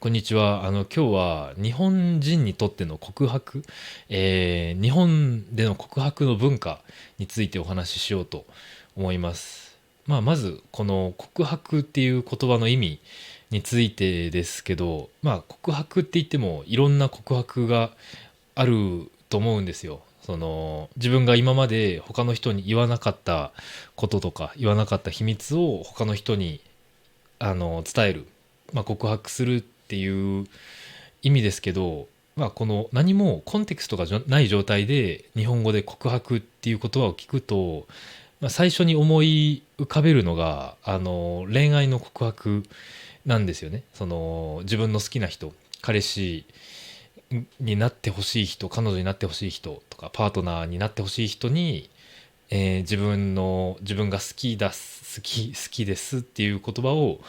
こんにちは。今日は日本人にとっての告白、日本での告白の文化についてお話ししようと思います。まず、この告白っていう言葉の意味についてですけど、告白って言ってもいろんな告白があると思うんですよ。自分が今まで他の人に言わなかったこととか、言わなかった秘密を他の人に伝える、告白するっていう意味ですけど、この何もコンテクストがない状態で日本語で告白っていう言葉を聞くと、最初に思い浮かべるのが恋愛の告白なんですよね。自分の好きな人、彼氏になってほしい人、彼女になってほしい人とかパートナーになってほしい人に、自分が好きですっていう言葉を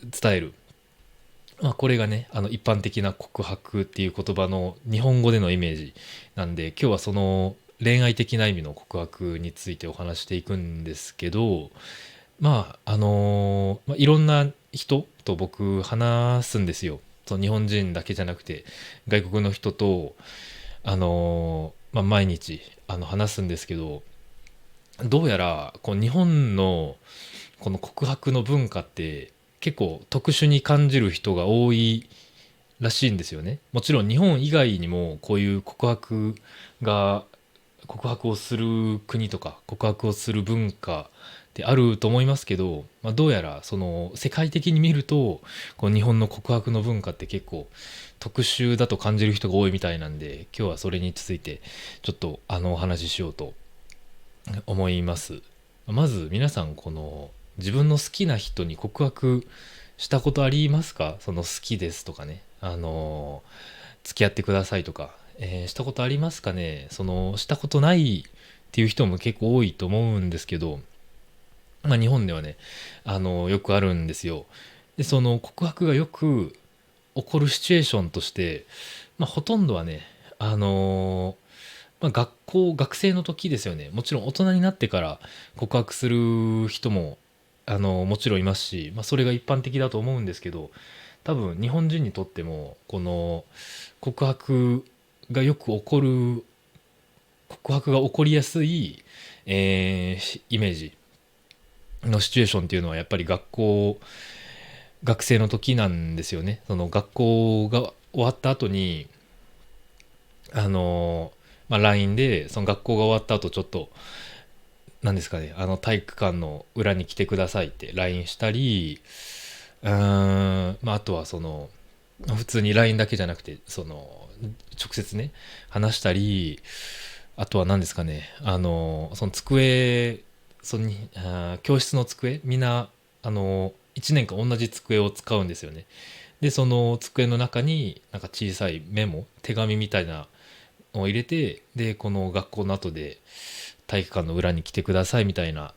伝える。これがね、一般的な告白っていう言葉の日本語でのイメージなんで、今日はその恋愛的な意味の告白についてお話していくんですけど、いろんな人と僕話すんですよ。日本人だけじゃなくて外国の人と毎日話すんですけど、どうやらこう日本のこの告白の文化って結構特殊に感じる人が多いらしいんですよね。もちろん日本以外にもこういうが告白をする国とか告白をする文化ってあると思いますけど、どうやらその世界的に見るとこう日本の告白の文化って結構特殊だと感じる人が多いみたいなんで、今日はそれについてちょっとお話ししようと思います。まず皆さん、この自分の好きな人に告白したことありますか？好きですとかね、付き合ってくださいとか、したことありますかね？したことないっていう人も結構多いと思うんですけど、日本ではね、よくあるんですよ。で、その告白がよく起こるシチュエーションとして、ほとんどはね、あの学生の時ですよね。もちろん大人になってから告白する人も、もちろんいますし、それが一般的だと思うんですけど、多分日本人にとっても、この告白がよく起こる、告白が起こりやすい、イメージのシチュエーションっていうのはやっぱり学生の時なんですよね。その学校が終わった後に、LINE で、その学校が終わった後ちょっと、なんですかね、体育館の裏に来てくださいって LINE したり、あとは普通に LINE だけじゃなくて、直接ね、話したり、あとは何ですかね、その机、教室の机、みんな、1年間同じ机を使うんですよね。で、その机の中に、なんか小さいメモ、手紙みたいなのを入れて、で、この学校の後で体育館の裏に来てくださいみたいな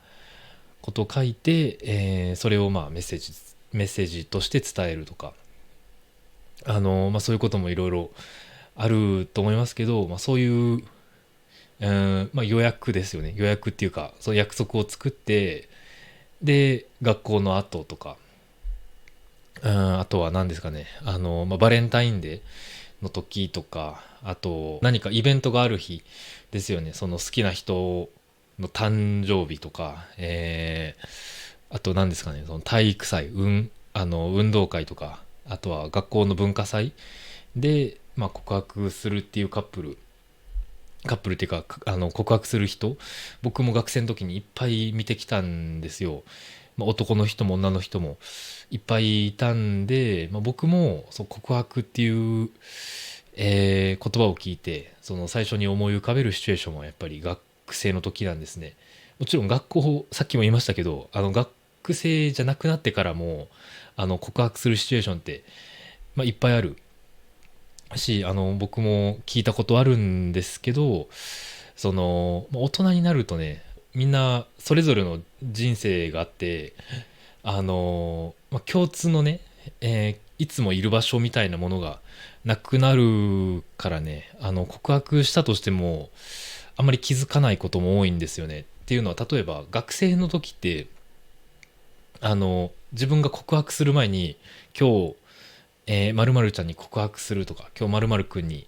ことを書いて、それをメッセージとして伝えるとか、そういうこともいろいろあると思いますけど、そういう、予約ですよね。予約っていうか、その約束を作って、で、学校の後とか、あとは何ですかね、バレンタインデーの時とか、あと何かイベントがある日ですよね。その好きな人の誕生日とか、あと何ですかね、その体育祭、運動会とか、あとは学校の文化祭で、告白するっていうカップルっていうか、告白する人、僕も学生の時にいっぱい見てきたんですよ。男の人も女の人もいっぱいいたんで、僕もそう告白っていう、言葉を聞いて、その最初に思い浮かべるシチュエーションはやっぱり学生の時なんですね。もちろんさっきも言いましたけど、学生じゃなくなってからも、告白するシチュエーションって、いっぱいあるし、僕も聞いたことあるんですけど、大人になるとね、みんなそれぞれの人生があって、共通のね、いつもいる場所みたいなものがなくなるからね、告白したとしても、あんまり気づかないことも多いんですよね。っていうのは、例えば学生の時って、自分が告白する前に今日、〇〇ちゃんに告白するとか、今日〇〇くんに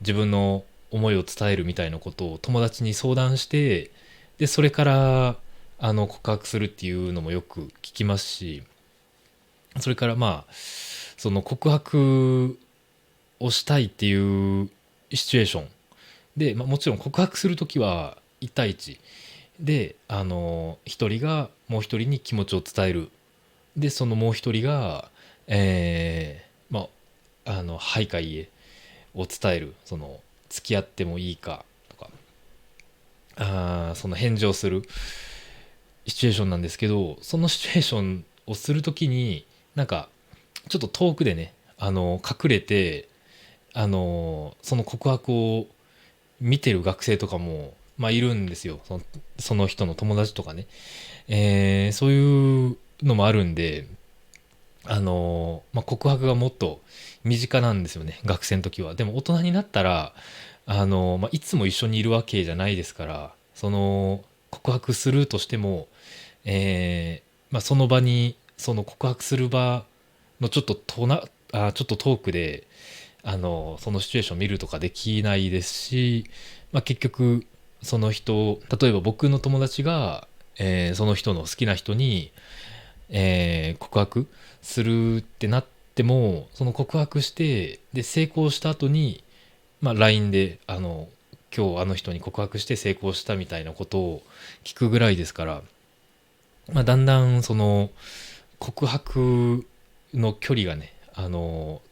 自分の思いを伝えるみたいなことを友達に相談して、でそれから告白するっていうのもよく聞きますし、それからまあその告白をしたいっていうシチュエーションで、もちろん告白するときは1対1で、一人がもう一人に気持ちを伝える。でそのもう一人が、はいかいいえを伝える。その付き合ってもいいかとか、その返事をするシチュエーションなんですけど、そのシチュエーションをするときになんかちょっと遠くでね、隠れて、その告白を見てる学生とかも、いるんですよ。その人の友達とかね。そういうのもあるんで、告白がもっと身近なんですよね、学生の時は。でも大人になったら、いつも一緒にいるわけじゃないですから、その告白するとしても、その場に、その告白する場のちょっと遠くで、そのシチュエーションを見るとかできないですし、結局、その人、例えば僕の友達が、その人の好きな人に、告白するってなっても、その告白してで成功した後に、LINE で今日あの人に告白して成功したみたいなことを聞くぐらいですから、だんだんその告白の距離がね、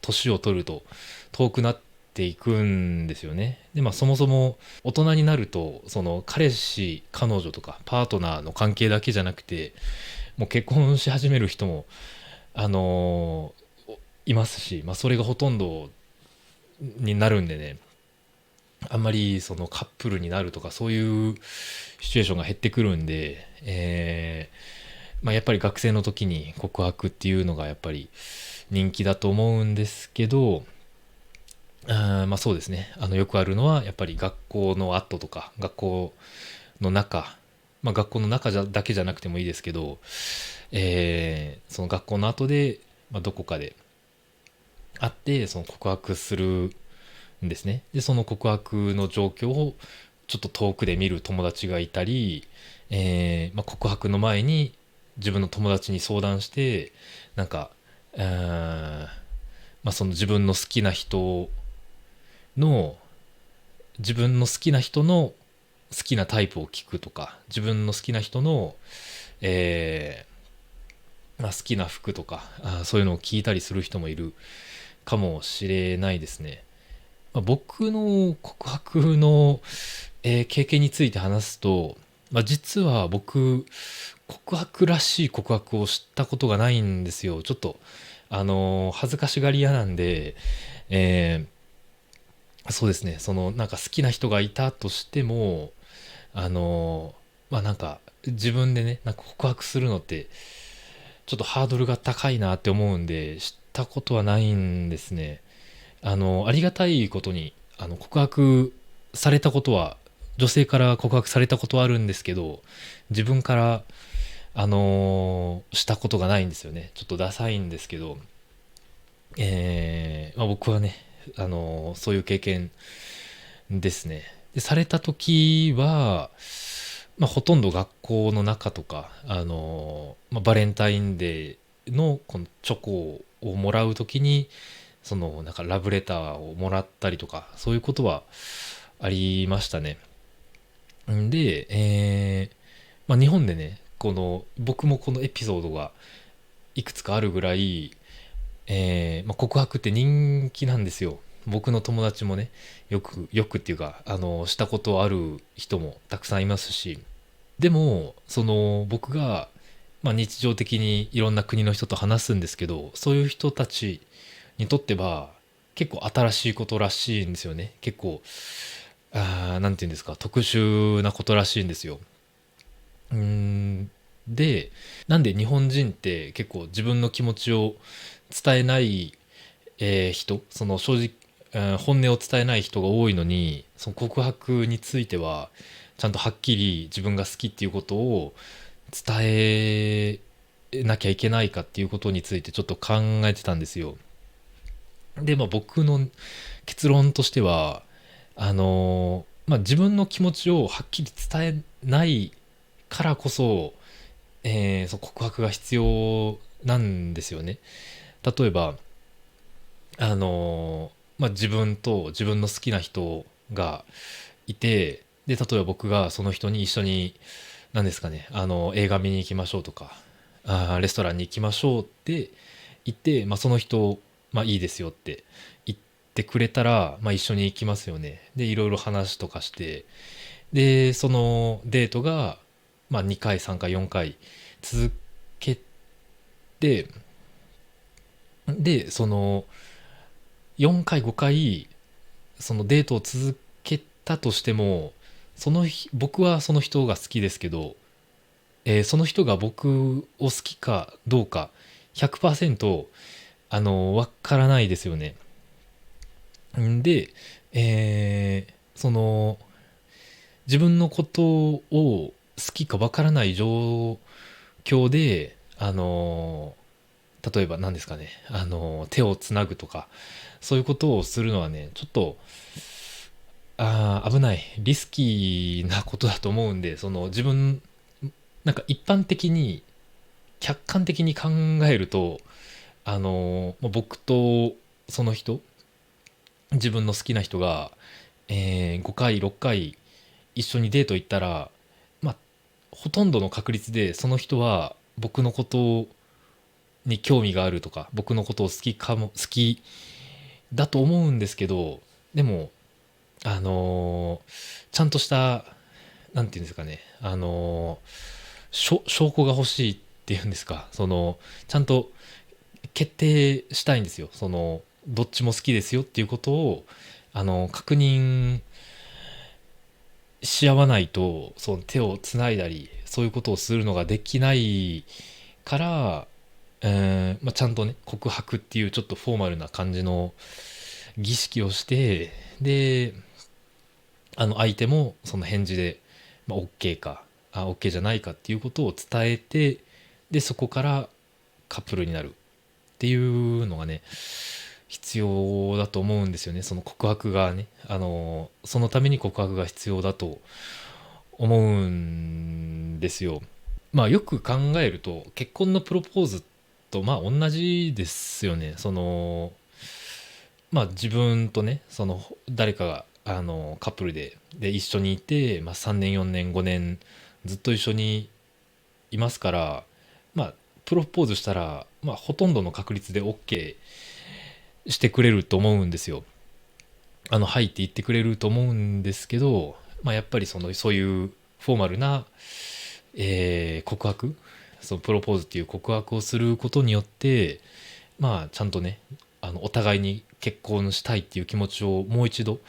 年を取ると遠くなっていくんですよね。でそもそも大人になると、その彼氏彼女とかパートナーの関係だけじゃなくて、もう結婚し始める人もあのいますし、それがほとんどになるんでね、あんまりそのカップルになるとかそういうシチュエーションが減ってくるんで、やっぱり学生の時に告白っていうのがやっぱり人気だと思うんですけど、そうですね、よくあるのはやっぱり学校の後とか学校の中、学校の中だけじゃなくてもいいですけど、その学校の後で、どこかで会ってその告白するんですね。でその告白の状況をちょっと遠くで見る友達がいたり、告白の前に自分の友達に相談して、なんか、そのの自分の好きな人の好きなタイプを聞くとか、自分の好きな人の、え好きな服とか、そういうのを聞いたりする人もいるかもしれないですね。僕の告白の、経験について話すと、実は僕告白らしい告白をしたことがないんですよ。ちょっと恥ずかしがり屋なんで、えそうですね、そのなんか好きな人がいたとしても、なんか自分でね、なんか告白するのってちょっとハードルが高いなって思うんで、知ったことはないんですね。ありがたいことに、告白されたことは、女性から告白されたことはあるんですけど、自分から、したことがないんですよね。ちょっとダサいんですけど、僕はね、そういう経験ですね。で、された時は、ほとんど学校の中とか、バレンタインデーのこのチョコをもらう時に、そのなんかラブレターをもらったりとか、そういうことはありましたね。んで、日本でね、僕もこのエピソードがいくつかあるぐらい、告白って人気なんですよ。僕の友達もね、よくっていうか、したことある人もたくさんいますし、でも、その僕が、日常的にいろんな国の人と話すんですけど、そういう人たちにとっては結構新しいことらしいんですよね。結構、なんていうんですか、特殊なことらしいんですよ。で、なんで日本人って結構自分の気持ちを伝えない、人、その正直、本音を伝えない人が多いのに、その告白についてはちゃんとはっきり自分が好きっていうことを伝えなきゃいけないかっていうことについてちょっと考えてたんですよ。で、僕の結論としては、自分の気持ちをはっきり伝えないからこそ、そう告白が必要なんですよね。例えば、自分と自分の好きな人がいて、で、例えば僕がその人に一緒に、何ですかね、映画見に行きましょうとか、レストランに行きましょうって言って、その人、いいですよって言ってくれたら、一緒に行きますよね。で、いろいろ話とかして、で、そのデートが、2回、3回、4回続けて、で、その4回、5回、そのデートを続けたとしても、僕はその人が好きですけど、その人が僕を好きかどうか100%わからないですよね。んで、その自分のことを好きかわからない状況で、例えば何ですかね、手をつなぐとか、そういうことをするのはね、ちょっと、危ない、リスキーなことだと思うんで、なんか一般的に、客観的に考えると、僕とその人、自分の好きな人が、5回、6回一緒にデート行ったら、まあ、ほとんどの確率でその人は僕のことに興味があるとか、僕のことを好きだと思うんですけど、でも、ちゃんとした、なんていうんですかね、証拠が欲しいっていうんですか、ちゃんと決定したいんですよ。どっちも好きですよっていうことを、確認し合わないと、その手をつないだり、そういうことをするのができないから、ちゃんとね、告白っていうちょっとフォーマルな感じの儀式をして、で、相手もその返事で、OK か、OK じゃないかっていうことを伝えて、で、そこからカップルになるっていうのがね、必要だと思うんですよね。その告白がね、そのために告白が必要だと思うんですよ。よく考えると、結婚のプロポーズと同じですよね。自分とね、誰かがカップルで一緒にいて、3年4年5年ずっと一緒にいますから、まあプロポーズしたら、ほとんどの確率で OK してくれると思うんですよ。はいって言ってくれると思うんですけど、やっぱりそういうフォーマルな、告白、そのプロポーズっていう告白をすることによって、ちゃんとね、お互いに結婚したいっていう気持ちをもう一度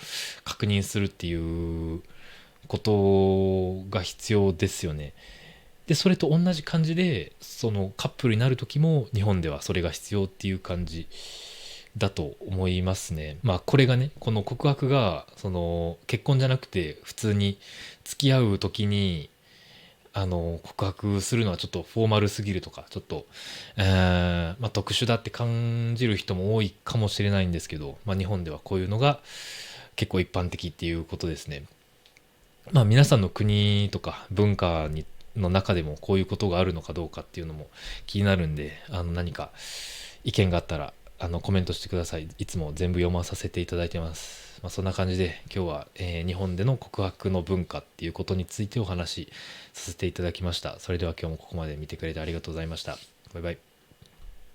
確認するっていうことが必要ですよね。で、それと同じ感じで、そのカップルになる時も日本ではそれが必要っていう感じだと思いますね。これがね、この告白が、結婚じゃなくて普通に付き合う時に、告白するのはちょっとフォーマルすぎるとか、ちょっと、特殊だって感じる人も多いかもしれないんですけど、日本ではこういうのが結構一般的っていうことですね。皆さんの国とか文化の中でもこういうことがあるのかどうかっていうのも気になるんで、何か意見があったら、コメントしてください。いつも全部読まさせていただいてます。そんな感じで今日は、日本での告白の文化っていうことについてお話しさせていただきました。それでは今日もここまで見てくれてありがとうございました。バイバイ。